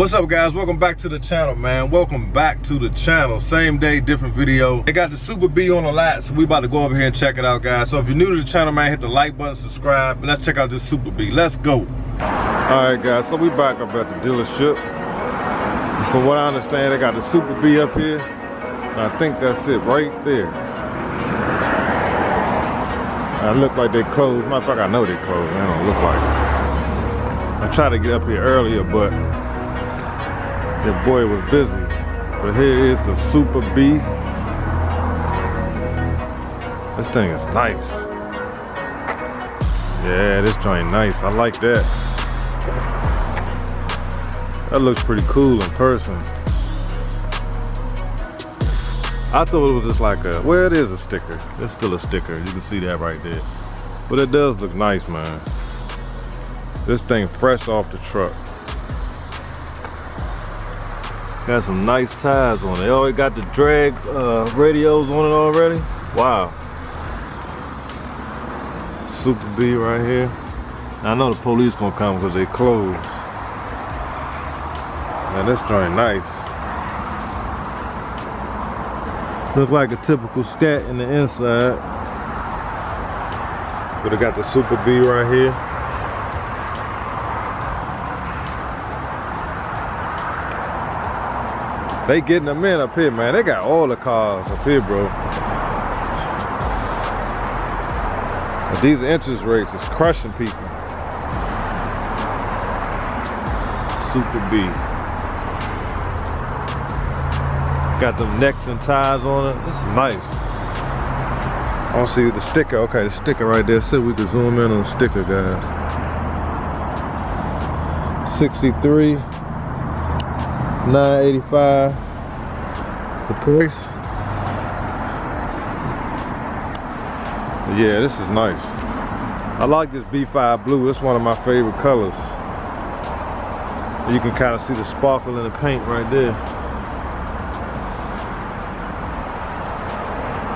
What's up, guys? Welcome back to the channel, man. Welcome back to the channel. Same day, different video. They got the Super B on the lot, so we about to go over here and check it out, guys. So if you're new to the channel, man, hit the like button, subscribe, and let's check out this Super B. Let's go. All right, guys, so we back up at the dealership. From what I understand, they got the Super B up here. And I think that's it right there. It look like they closed. Matter of fact, I know they closed. They don't look like it. I tried to get up here earlier, but your boy was busy. But here is the Super B. This thing is nice. Yeah, this joint nice. I like that. That looks pretty cool in person. I thought it was just like a, well, it is a sticker. It's still a sticker. You can see that right there. But it does look nice, man. This thing fresh off the truck. Got some nice tires on it. They already got the drag radios on it already. Wow. Super B right here. Now, I know the police gonna come because they closed. Man, this joint nice. Look like a typical Scat in the inside. But it got the Super B right here. They getting them in up here, man. They got all the cars up here, bro. But these interest rates is crushing people. Super B. Got them Nexen tires on it. This is nice. I don't see the sticker. Okay, the sticker right there. See, we can zoom in on the sticker, guys. 63. 985 the price. Yeah, this is nice. I like this B5 blue. It's one of my favorite colors. You can kind of see the sparkle in the paint right there.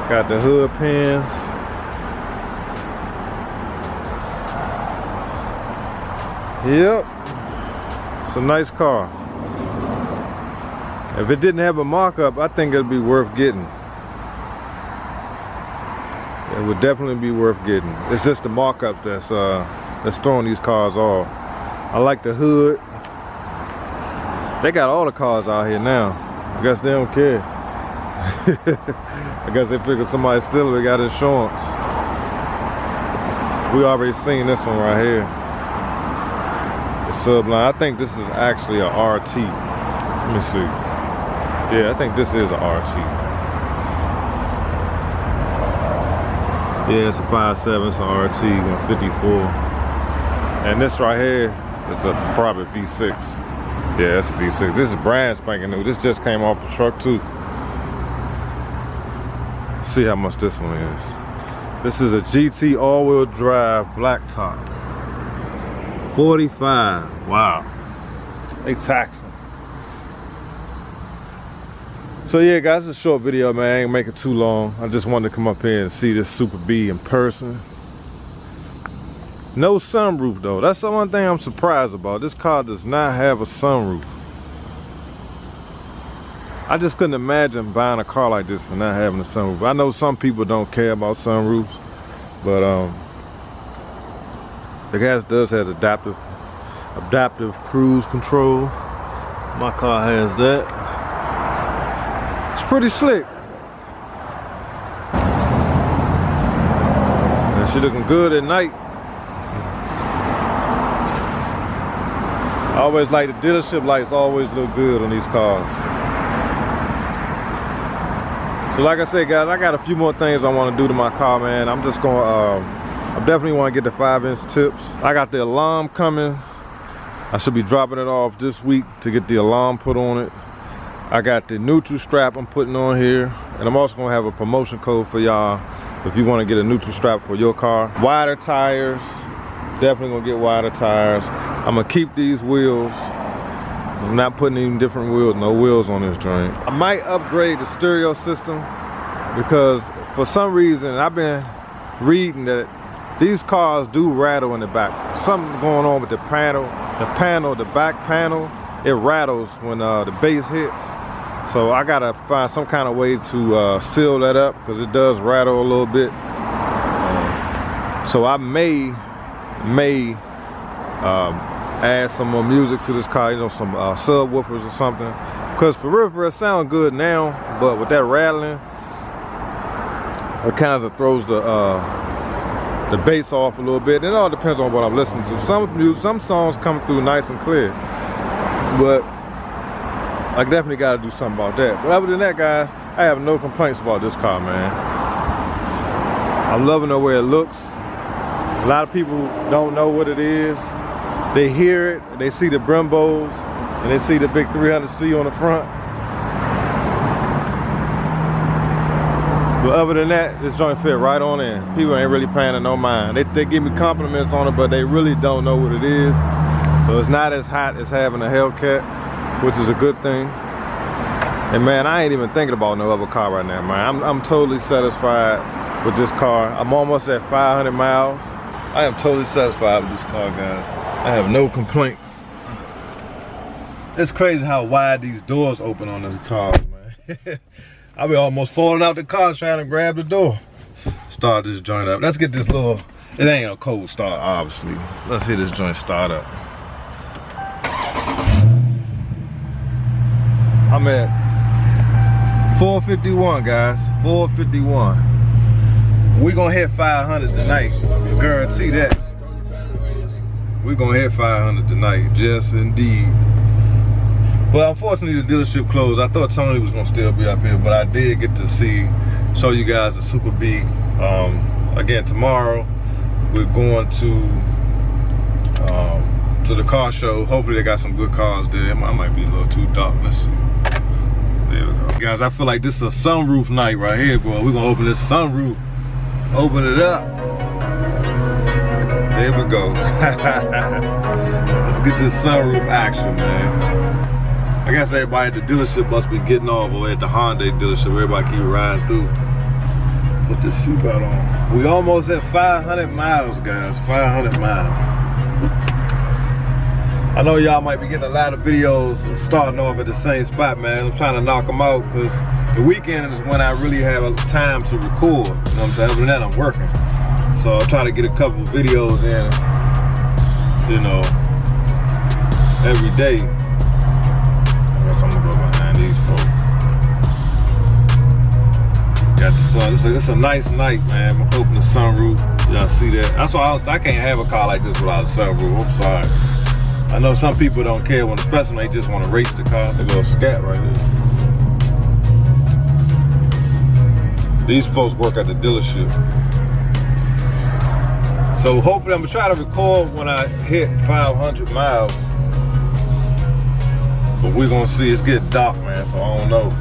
Got the hood pins. Yep, it's a nice car. If it didn't have a markup, I think it'd be worth getting. It would definitely be worth getting. It's just the markups that's throwing these cars off. I like the hood. They got all the cars out here now. I guess they don't care. I guess they figured somebody steal it, they got insurance. We already seen this one right here. The Sublime. I think this is actually a RT. Let me see. Yeah, I think this is a RT. Yeah, it's a 5.7, it's a RT, 154. And this right here is a probably V6. Yeah, it's a V6. This is brand spanking new. This just came off the truck too. See how much this one is. This is a GT all-wheel drive blacktop. 45. Wow. They taxing. So yeah, guys, it's a short video, man. I ain't make it too long. I just wanted to come up here and see this Super B in person. No sunroof though. That's the one thing I'm surprised about. This car does not have a sunroof. I just couldn't imagine buying a car like this and not having a sunroof. I know some people don't care about sunroofs, but the gas does have adaptive cruise control. My car has that. Pretty slick. And she looking good at night. I always like the dealership lights always look good on these cars. So like I said, guys, I got a few more things I want to do to my car, man. I'm just gonna I definitely want to get the 5-inch tips. I got the alarm coming. I should be dropping it off this week to get the alarm put on it. I got the neutral strap I'm putting on here, and I'm also gonna have a promotion code for y'all if you want to get a neutral strap for your car. Wider tires, definitely gonna get wider tires. I'm gonna keep these wheels. I'm not putting any different wheels, no wheels on this joint. I might upgrade the stereo system because for some reason I've been reading that these cars do rattle in the back. Something going on with the panel, the back panel. it rattles when the bass hits. So I gotta find some kind of way to seal that up because it does rattle a little bit. So I may add some more music to this car, you know, some subwoofers or something. Because for real, it sounds good now, but with that rattling, it kind of throws the bass off a little bit. It all depends on what I'm listening to. Some songs come through nice and clear, but I definitely got to do something about that. But other than that, guys, I have no complaints about this car, man. I'm loving the way it looks. A lot of people don't know what it is. They hear it, they see the Brembos, and they see the big 300C on the front. But other than that, this joint fit right on in. People ain't really paying it no mind. They give me compliments on it, but they really don't know what it is. So it's not as hot as having a Hellcat, which is a good thing. And man, I ain't even thinking about no other car right now, man. I'm totally satisfied with this car. I'm almost at 500 miles. I am totally satisfied with this car, guys. I have no complaints. It's crazy how wide these doors open on this car, man. I'll be almost falling out the car trying to grab the door. Start this joint up. Let's get this little, it ain't a cold start, obviously. Let's hear this joint start up. I'm at 451, guys, 451. We're gonna hit 500 tonight, guarantee that. We're gonna hit 500 tonight, yes indeed. Well, unfortunately the dealership closed. I thought Tony was gonna still be up here, but I did get to show you guys the Super B. Again, tomorrow we're going to the car show. Hopefully they got some good cars there. It might be a little too dark. Let's see. There we go. Guys, I feel like this is a sunroof night right here, boy. We're gonna open this sunroof. Open it up. There we go. Let's get this sunroof action, man. I guess everybody at the dealership must be getting off over at the Hyundai dealership. Everybody keep riding through. Put this seatbelt on. We almost at 500 miles, guys. 500 miles. I know y'all might be getting a lot of videos starting off at the same spot, man. I'm trying to knock them out because the weekend is when I really have time to record. You know what I'm saying? Other than that, I'm working. So I'm trying to get a couple of videos in, you know, every day. I guess I'm gonna go behind these folks. Got the sun. It's a nice night, man. I'm opening the sunroof. Y'all see that? That's why I can't have a car like this without a sunroof. I'm sorry. I know some people don't care when, especially when they just want to race the car. They go scat right there. These folks work at the dealership. So hopefully I'm gonna try to record when I hit 500 miles. But we're gonna see. It's getting dark, man, so I don't know.